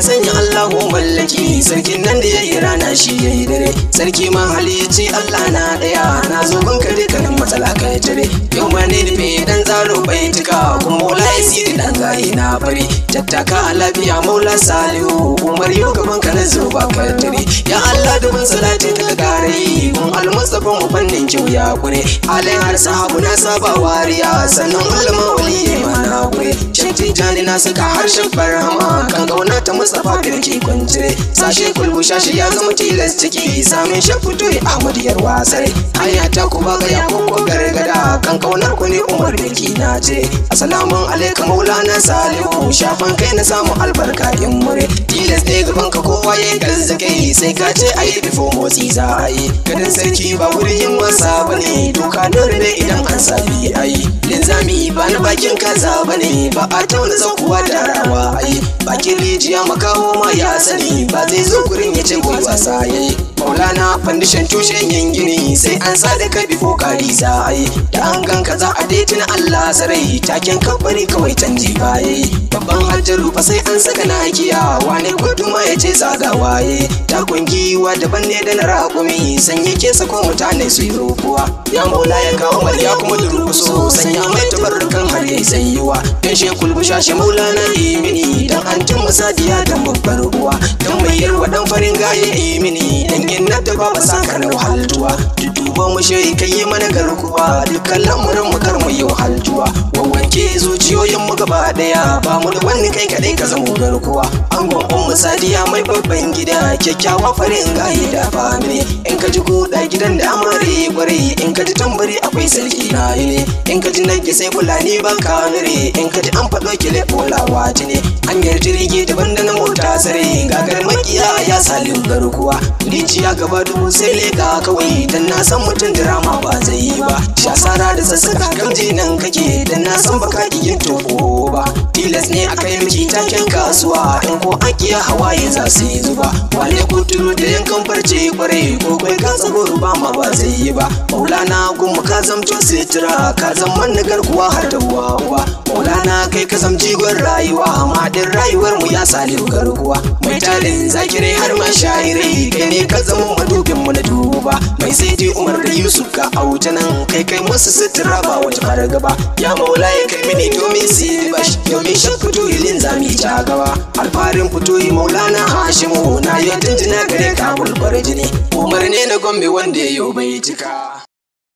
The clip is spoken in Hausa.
na sanya Allahu mallaki sarkin nan da yayi rana shi yayi dare sarki ma halici Allah na daya na zo gunka dukkanin matsala kai tare yau ma ne nufi dan tsaro bai tuka kuma Maula Yasiri dan gayi na bari tattaka a lafiya Maula Salihu Umar yau gaban ka na zuba ka tare ya Allah dubin salati ta gare kun almustafa mu fannin kyau ya kure alai har sahabu na saba wariya sannan ulama waliyi ma na kure shinti jani na saka harshen barhama kan gauna ta mustafa birki kwance sashe kulbu shashi ya zama tilas ciki samin shafutu Ahmad Yarwa sai aya ta ku baga ya koko gargada kan kaunar ku ne Umar birki na ce assalamu alaikum Maulana Salihu shafan kai na samu albarka in mure tilas ne gaban ka kowa yayi gazzake sai ka ce ayi before motsi za a yi gadan sarki ba wurin yin wasa bane doka dole ne idan an sabi ayi linzami ba na bakin kaza bane ba a tauna zakuwa da rawa ayi bakin rijiya makaho ma ya sani ba zai zo gurin ya ce wai wasa yayi Maulana foundation tushen yin gini sai an sa da kai before kari za a yi da an ganka za a daiti na Allah sarai taken kabari kawai canji baye babban hajjaru fa sai an saka nakiya wane guduma ya ce zagawa ye ta kungiwa daban ne da na raƙumi sanye ke sako mutane su yi roƙuwa ya Maula ya kawo marya kuma durkuso sanya mai tabarrukan har yayi tsayuwa dan shekul bushashi Maulana imini dan antin musadiya dan babbar uwa dan mai yarwa dan farin gaye imini dan inna da baba sakar wahaltuwa duba mu shi kai mana garkuwa dukkan lamurin mu kar mu yi wahaltuwa wawanke zuciyoyin mu gaba daya ba mu da wani kai kadai ka zama garkuwa an gwabon mu sadiya mai babban gida kyakkyawa farin gaye da family in ka ji kuɗa gidan da amare kwarai in ka ji tambari akwai sarki na ne in ka ji nage sai fulani ba ka nure in ka ji an faɗo kile kolawa ne hanyar jirgi daban da na mota sare gagar makiya ya salin garkuwa rijiya gaba dubu sai leka kawai dan na san mutum drama ba zai yi ba shasara da sassaka gamji nan kake dan na san baka yin tofo ba tilas ne akai miki taken kasuwa in ko akiya hawaye za su yi zuba wale kuturu da yankan farce kwarai ko kai ka tsago ba ma ba zai yi ba Maulana gumma ka zamto sitira ka zaman na garkuwa har da uwa Maulana kai ka zam jigon rayuwa amma din rayuwar mu ya salihu garkuwa mai talin zakirai har ma shayirai kai ne ka zama madubin mu na duba mai sai dai Umar da Yusuf ka auta nan kai musu sitira ba wata fargaba ya Maula ya kai mini domin sibash domin shan fito hilin zami ta gaba alfarin fito yi Maulana Hashimu na yi jinjina gare ka bulbar jini Umar ne na Gombe wanda yau bai cika